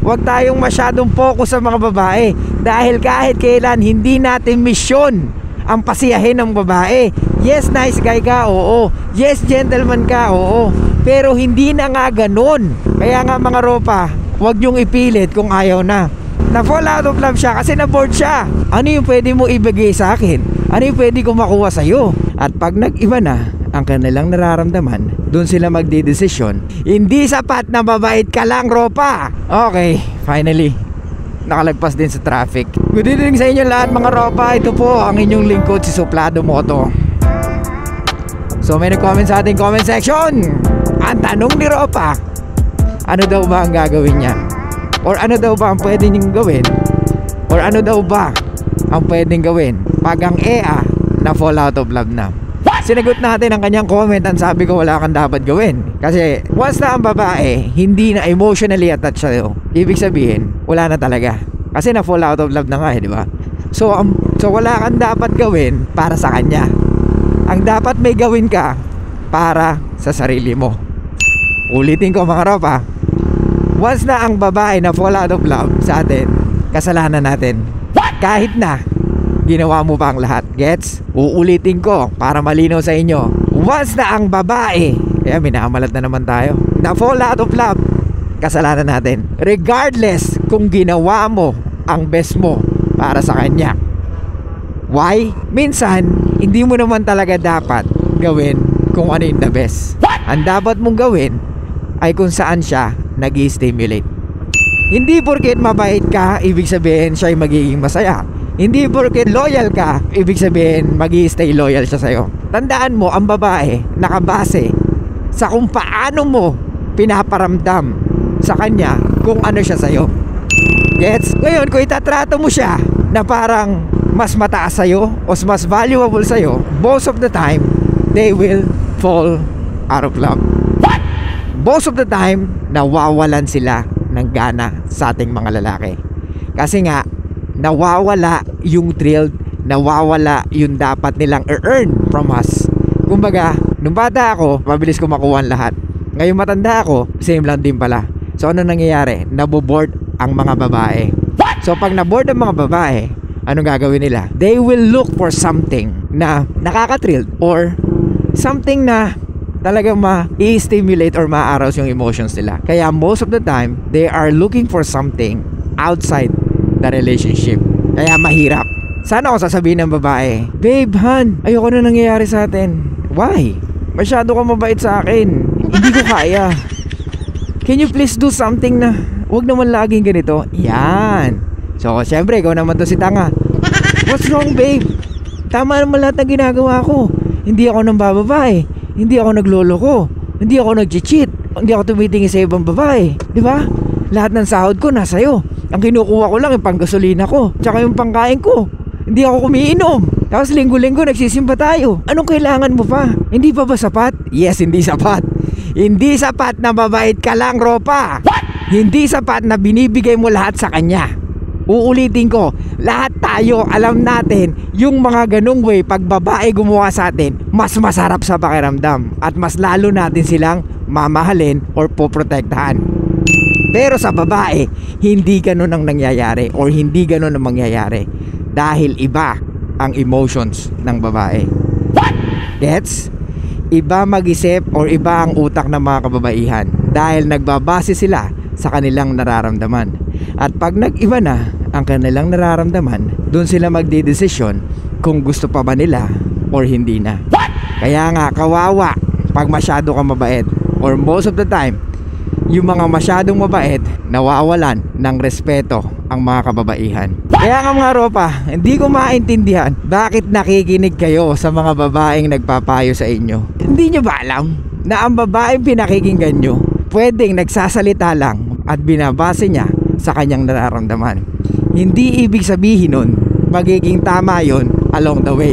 Huwag tayong masyadong focus sa mga babae, dahil kahit kailan hindi natin misyon ang pasiyahin ng babae. Yes, nice guy ka, oo. Yes, gentleman ka, oo. Pero hindi na nga ganun. Kaya nga mga ropa, huwag nyong ipilit kung ayaw na. Na-fall out of love siya kasi na-bored siya. Ano yung pwede mo ibigay sa akin? Ano yung pwede ko makuha sa'yo? At pag nag-iba na ang kanilang nararamdaman, doon sila magdidesisyon. Hindi sapat na mabait ka lang, ropa. Okay, finally nakalagpas din sa traffic. Good evening sa inyo lahat mga ropa. Ito po ang inyong lingkod, si Suplado Moto. So may nag-comment sa ating comment section. Ang tanong ni ropa, ano daw ba ang gagawin niya? Or ano daw ba ang pwede niyong gawin? Or ano daw ba ang pwedeng gawin pag ang EA na fall out of love na? Sinagot natin ang kanyang comment. Ang sabi ko, wala kang dapat gawin. Kasi once na ang babae hindi na emotionally attached sa'yo, ibig sabihin wala na talaga. Kasi na fall out of love na nga di ba? So wala kang dapat gawin para sa kanya. Ang dapat may gawin ka para sa sarili mo. Ulitin ko mga ropa, once na ang babae na fall out of love sa atin, kasalanan natin. Kahit na ginawa mo pa ang lahat. Gets? Uulitin ko para malinaw sa inyo. Once na ang babae, kaya minamalat na naman tayo, na fall out of love, kasalanan natin. Regardless kung ginawa mo ang best mo para sa kanya. Why? Minsan hindi mo naman talaga dapat gawin kung ano yung the best. Ang dapat mong gawin ay kung saan siya nag-i-stimulate. Hindi porket mabait ka, ibig sabihin siya ay magiging masaya. Hindi porket loyal ka, ibig sabihin magi-stay loyal siya sa'yo. Tandaan mo, ang babae nakabase sa kung paano mo pinaparamdam sa kanya kung ano siya sa'yo. Gets? Ngayon, kung itatrato mo siya na parang mas mataas sa'yo o mas valuable sa'yo, most of the time, they will fall out of love. Most of the time, nawawalan sila ng gana sa ating mga lalaki. Kasi nga, nawawala yung thrill, nawawala yung dapat nilang earn from us. Kumbaga, nung bata ako, mabilis ko makuha ang lahat. Ngayon matanda ako, same lang din pala. So ano nangyayari? Naboboard ang mga babae. So pag naboard ang mga babae, anong gagawin nila? They will look for something na nakaka-thrill or something na talagang ma-stimulate or ma-arouse yung emotions nila. Kaya most of the time, they are looking for something outside the relationship. Kaya mahirap. Sana ako sasabihin ng babae, babe, han, ayoko na nangyayari sa atin. Why? Masyado ka mabait sa akin. Hindi ko kaya. Can you please do something na wag naman laging ganito? Yan. So, syempre, ikaw naman to si tanga. What's wrong, babe? Tama naman lahat ng ginagawa ko. Hindi ako nang bababae. Hindi ako nagloloko. Hindi ako nag-cheat. Hindi ako tumitingin sa ibang babae. Di ba? Lahat ng sahod ko nasa iyo. Ang kinukuha ko lang yung panggasolina ko, tsaka yung pangkain ko. Hindi ako kumiinom. Tapos linggo-linggo nagsisimba tayo. Anong kailangan mo pa? Hindi pa ba sapat? Yes, hindi sapat. Hindi sapat na mabait ka lang, ropa. Hindi sapat na binibigay mo lahat sa kanya. Uulitin ko, lahat tayo alam natin yung mga ganung way pag babae gumawa sa atin, mas masarap sa pakiramdam at mas lalo natin silang mamahalin or poprotektahan. Pero sa babae, hindi ganun ang nangyayari or hindi ganun ang mangyayari dahil iba ang emotions ng babae. Gets? Iba mag-isip or iba ang utak ng mga kababaihan dahil nagbabase sila sa kanilang nararamdaman. At pag nag-iba na ang kanilang nararamdaman, doon sila magdidesisyon kung gusto pa ba nila or hindi na. Kaya nga, kawawa pag masyado ka mabait or most of the time, yung mga masyadong mabait, nawawalan ng respeto ang mga kababaihan. Kaya nga mga ropa, hindi ko maintindihan bakit nakikinig kayo sa mga babaeng nagpapayo sa inyo. Hindi nyo ba alam na ang babaeng pinakikinggan nyo, pwedeng nagsasalita lang at binabase niya sa kanyang nararamdaman. Hindi ibig sabihin nun magiging tama yon along the way,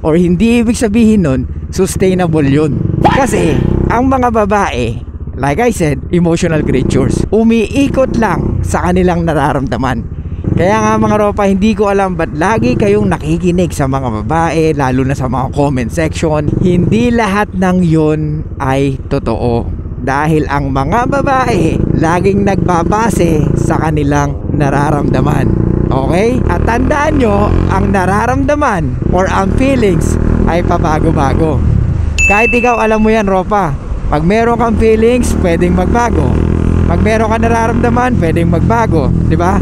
or hindi ibig sabihin nun sustainable yun. Kasi ang mga babae, like I said, emotional creatures, umiikot lang sa kanilang nararamdaman. Kaya nga mga ropa, hindi ko alam ba't lagi kayong nakikinig sa mga babae, lalo na sa mga comment section. Hindi lahat ng yun ay totoo. Dahil ang mga babae laging nagbabase sa kanilang nararamdaman. Okay? At tandaan nyo, ang nararamdaman or ang feelings ay pabago-bago. Kahit ikaw alam mo yan, Ropa. Pag meron kang feelings, pwedeng magbago. Pag meron kang nararamdaman, pwedeng magbago. Diba?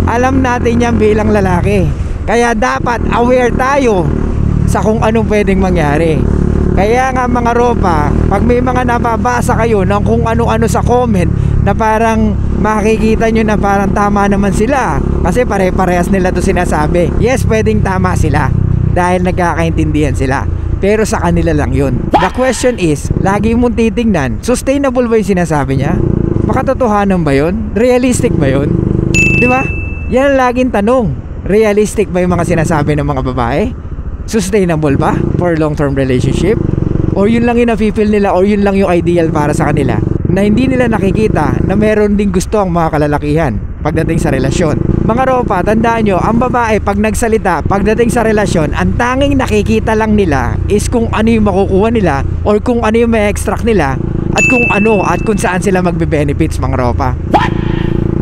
Alam natin yan bilang lalaki. Kaya dapat aware tayo sa kung anong pwedeng mangyari. Kaya nga mga Ropa, pag may mga nababasa kayo ng kung ano-ano sa comment na parang makikita nyo na parang tama naman sila, kasi pare-parehas nila to sinasabi. Yes, pwedeng tama sila dahil nagkakaintindihan sila, pero sa kanila lang yun. The question is, lagi mong titingnan, sustainable ba yung sinasabi niya? Makatotohanan ba yun? Realistic ba yun? Di ba? Yan ang laging tanong. Realistic ba yung mga sinasabi ng mga babae? Sustainable ba for long-term relationship? O yun lang yung nafe-feel nila, o yun lang yung ideal para sa kanila, na hindi nila nakikita na meron ding gusto ang mga kalalakihan pagdating sa relasyon. Mga Ropa, tandaan nyo, ang babae pag nagsalita pagdating sa relasyon, ang tanging nakikita lang nila is kung ano yung makukuha nila or kung ano yung may extract nila, at kung ano at kung saan sila magbe-benefits, mga Ropa.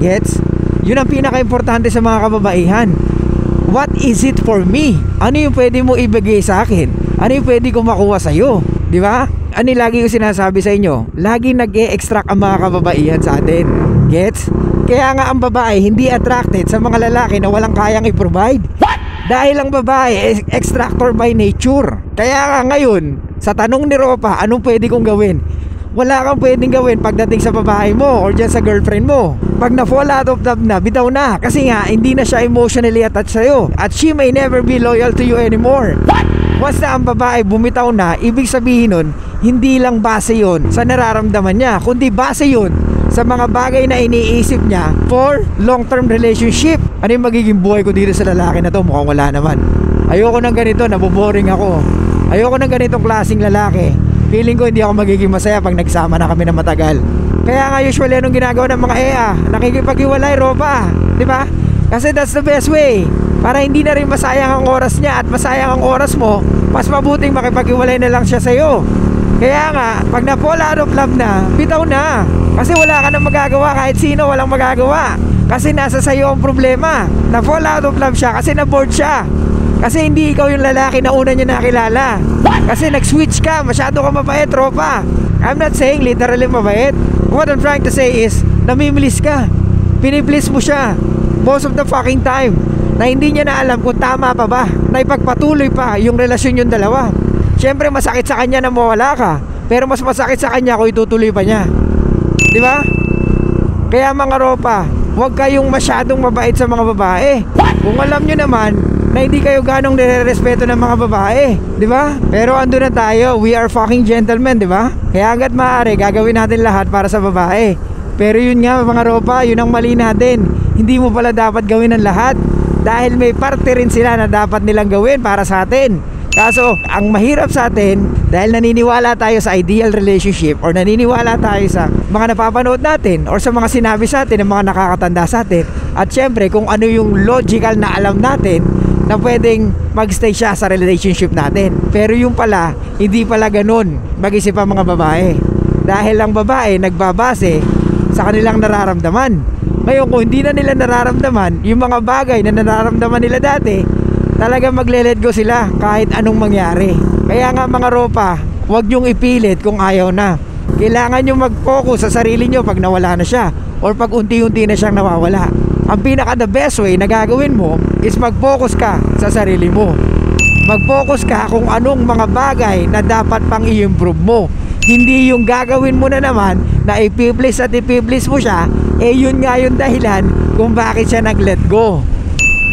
Gets? Yun ang pinaka-importante sa mga kababaihan. What is it for me? Ano yung pwede mo ibigay sa akin? Ano yung pwede ko makuha sa'yo? Di ba? Ano yung lagi ko sinasabi sa inyo? Lagi nag-e-extract ang mga kababaihan sa atin. Gets? Kaya nga ang babae hindi attracted sa mga lalaki na walang kayang i-provide. Dahil ang babae extractor by nature. Kaya nga ngayon, sa tanong ni Ropa, anong pwede kong gawin? Wala kang pwedeng gawin pagdating sa babae mo or dyan sa girlfriend mo. Pag na-fall out of love na, bitaw na. Kasi nga, hindi na siya emotionally attached sa'yo. At she may never be loyal to you anymore. Once na ang babae bumitaw na, ibig sabihin nun, hindi lang base yun sa nararamdaman niya, kundi base yun sa mga bagay na iniisip niya for long-term relationship. Ano yung magiging buhay ko dito sa lalaki na to? Mukhang wala naman. Ayoko ng ganito, naboboring ako. Ayoko ng ganitong klaseng lalaki. Feeling ko hindi ako magiging masaya pag nagsama na kami na matagal. Kaya nga usually anong ginagawa ng mga nakikipag-iwalay, Ropa, di ba? Kasi that's the best way. Para hindi na rin masayang ang oras niya at masayang ang oras mo, mas mabuting makipag-iwalay na lang siya sa'yo. Kaya nga, pag na-fall out of love na, bitaw na. Kasi wala ka nang magagawa, kahit sino walang magagawa. Kasi nasa sa'yo ang problema. Na-fall out of love siya kasi na-bored siya. Kasi hindi ikaw yung lalaki na una niya nakilala. Kasi nag-switch ka, masyado ka mabait, Ropa. I'm not saying literally mabait. What I'm trying to say is, namimilis ka. Piniplease mo siya most of the fucking time, na hindi niya na alam kung tama pa ba na ipagpatuloy pa yung relasyon yung dalawa. Siyempre masakit sa kanya na mawala ka, pero mas masakit sa kanya kung itutuloy pa niya. Di ba? Kaya mga Ropa, huwag kayong masyadong mabait sa mga babae. Kung alam nyo naman na hindi kayo ganong nire-respeto ng mga babae, di ba? Pero ando na tayo, we are fucking gentlemen, di ba? Kaya hanggat maaari, gagawin natin lahat para sa babae. Pero yun nga mga Ropa, yun ang mali natin. Hindi mo pala dapat gawin ang lahat, dahil may parte rin sila na dapat nilang gawin para sa atin. Kaso, ang mahirap sa atin, dahil naniniwala tayo sa ideal relationship or naniniwala tayo sa mga napapanood natin or sa mga sinabi sa atin ng mga nakakatanda sa atin, at syempre kung ano yung logical na alam natin na pwedeng magstay siya sa relationship natin. Pero yung pala, hindi pala ganun mag-isip ang mga babae. Dahil ang babae nagbabase sa kanilang nararamdaman. Ngayon kung hindi na nila nararamdaman yung mga bagay na nararamdaman nila dati, talaga magle-let go sila kahit anong mangyari. Kaya nga mga Ropa, huwag nyong ipilit kung ayaw na. Kailangan nyo mag-focus sa sarili nyo pag nawala na siya or pag unti-unti na siyang nawawala. Ang pinaka the best way na gagawin mo is mag-focus ka sa sarili mo. Mag-focus ka kung anong mga bagay na dapat pang i-improve mo. Hindi yung gagawin mo na naman na i-please at i-please mo siya, yun nga yung dahilan kung bakit siya nag-let go.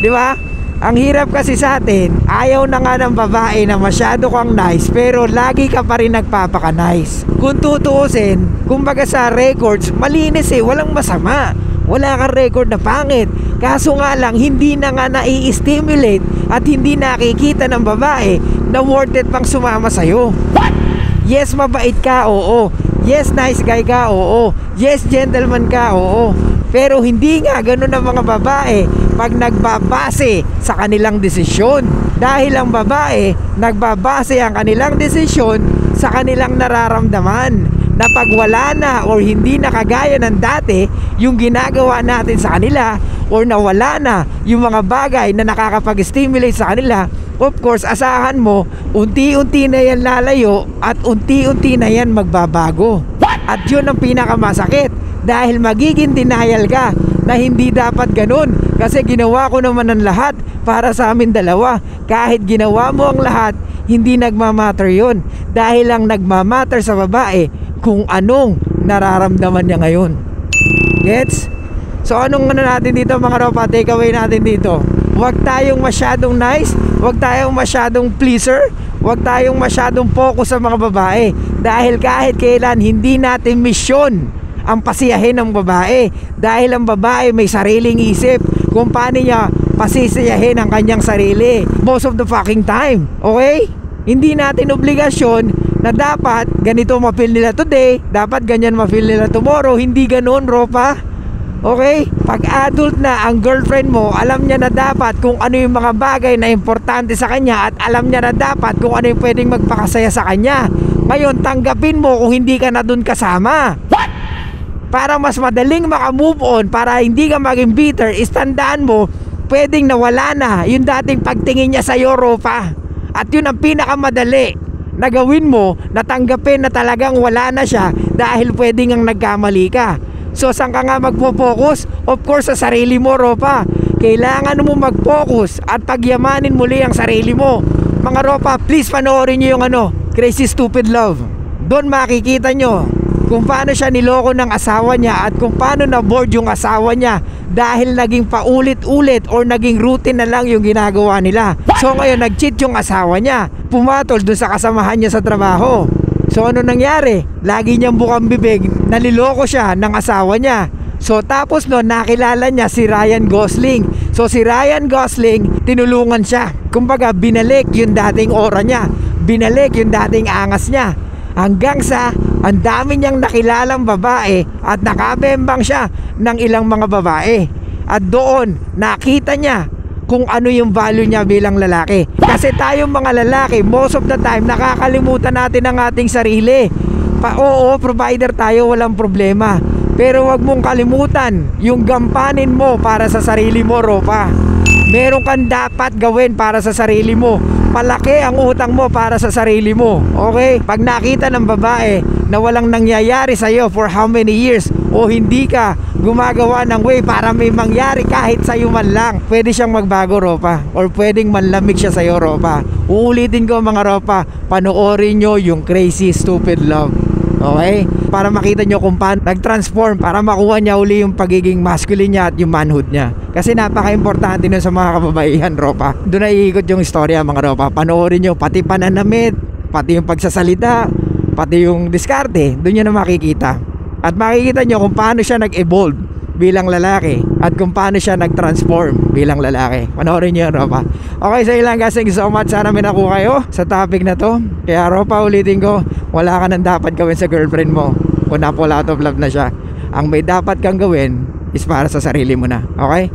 Di ba? Ang hirap kasi sa atin, ayaw na nga ng babae na masyado kang nice, pero lagi ka pa rin nagpapaka-nice. Kung tutuusin, kumbaga sa records, malinis walang masama. Wala kang record na pangit. Kaso nga lang, hindi na nga nai-stimulate at hindi nakikita ng babae na worth it pang sumama sa'yo. Yes, mabait ka, oo. Yes, nice guy ka, oo. Yes, gentleman ka, oo. Pero hindi nga ganun ang mga babae pag nagbabase sa kanilang desisyon. Dahil ang babae, nagbabase ang kanilang desisyon sa kanilang nararamdaman. na pag wala na or hindi na kagaya ng dati yung ginagawa natin sa kanila, or nawala na yung mga bagay na nakakapag-stimulate sa kanila, of course, asahan mo, unti-unti na yan lalayo at unti-unti na yan magbabago. At yun ang pinakamasakit, dahil magiging denial ka na hindi dapat ganun, kasi ginawa ko naman ang lahat para sa amin dalawa. Kahit ginawa mo ang lahat, hindi nagmamatter yun, dahil ang nagmamatter sa babae kung anong nararamdaman niya ngayon. Gets? So anong natin dito mga ropa, takeaway natin dito, huwag tayong masyadong nice, huwag tayong masyadong pleaser, huwag tayong masyadong focus sa mga babae, dahil kahit kailan hindi natin misyon ang pasiyahin ng babae, dahil ang babae may sariling isip kung paano niya pasisiyahin ang kanyang sarili most of the fucking time. Okay? Hindi natin obligasyon na dapat ganito ma-feel nila today, dapat ganyan ma-feel nila tomorrow. Hindi ganoon, ropa. Okay? Pag adult na ang girlfriend mo, alam niya na dapat kung ano yung mga bagay na importante sa kanya, at alam niya na dapat kung ano yung pwedeng magpakasaya sa kanya. Ngayon, tanggapin mo kung hindi ka na dun kasama. What? Para mas madaling maka-move on, para hindi ka maging bitter, istandaan mo, pwedeng nawala na yung dating pagtingin niya sa'yo, ropa. At yun ang pinakamadali na gawin mo, na tanggapin na talagang wala na siya, dahil pwedeng ang nagkamali ka. So saan ka nga magpo-focus? Of course sa sarili mo, ropa. Kailangan mo mag-focus at pagyamanin muli ang sarili mo. Mga ropa, please panoorin nyo yung Crazy Stupid Love. Doon makikita nyo kung paano siya niloko ng asawa niya, at kung paano na-bored yung asawa niya dahil naging paulit-ulit or naging routine na lang yung ginagawa nila. So ngayon nag-cheat yung asawa niya, pumatol doon sa kasamahan niya sa trabaho. So ano nangyari? Lagi niyang bukang bibig, naliloko siya ng asawa niya. So tapos noon nakilala niya si Ryan Gosling. So si Ryan Gosling, tinulungan siya. Kumbaga binalik yung dating aura niya, binalik yung dating angas niya, hanggang sa ang dami niyang nakilalang babae at nakabembang siya ng ilang mga babae. At doon nakita niya kung ano yung value niya bilang lalaki. Kasi tayong mga lalaki, most of the time nakakalimutan natin ang ating sarili. Oo, provider tayo, walang problema, pero wag mong kalimutan yung gampanin mo para sa sarili mo, ropa. Meron kang dapat gawin para sa sarili mo. Palaki ang utang mo para sa sarili mo. Okay? Pag nakita ng babae na walang nangyayari sa'yo for how many years, o hindi ka gumagawa ng way para may mangyari kahit sa'yo man lang, pwede siyang magbago, ropa, or pwedeng manlamig siya sa'yo, ropa. Uulitin ko mga ropa, panoorin nyo yung Crazy Stupid Love. Okay? Para makita nyo kung paano nag-transform, para makuha niya uli yung pagiging masculine niya at yung manhood niya. Kasi napaka-importante nun sa mga kababaihan, ropa. Doon na iikot yung istorya, mga ropa. Panoorin nyo, pati pananamit, pati yung pagsasalita, pati yung diskarte, doon nyo na makikita. At makikita nyo kung paano siya nag-evolve bilang lalaki, at kung paano siya nag-transform bilang lalaki. Panoorin nyo yun, ropa. Okay, sa ilang guys, thank you so much. Sana may nakuha kayo sa topic na to. Kaya ropa, ulitin ko, wala ka nang dapat gawin sa girlfriend mo kung na-fall out of love na siya. Ang may dapat kang gawin is para sa sarili mo na. Okay?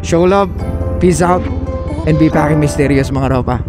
Show love, peace out, and be fucking mysterious, mga ropa.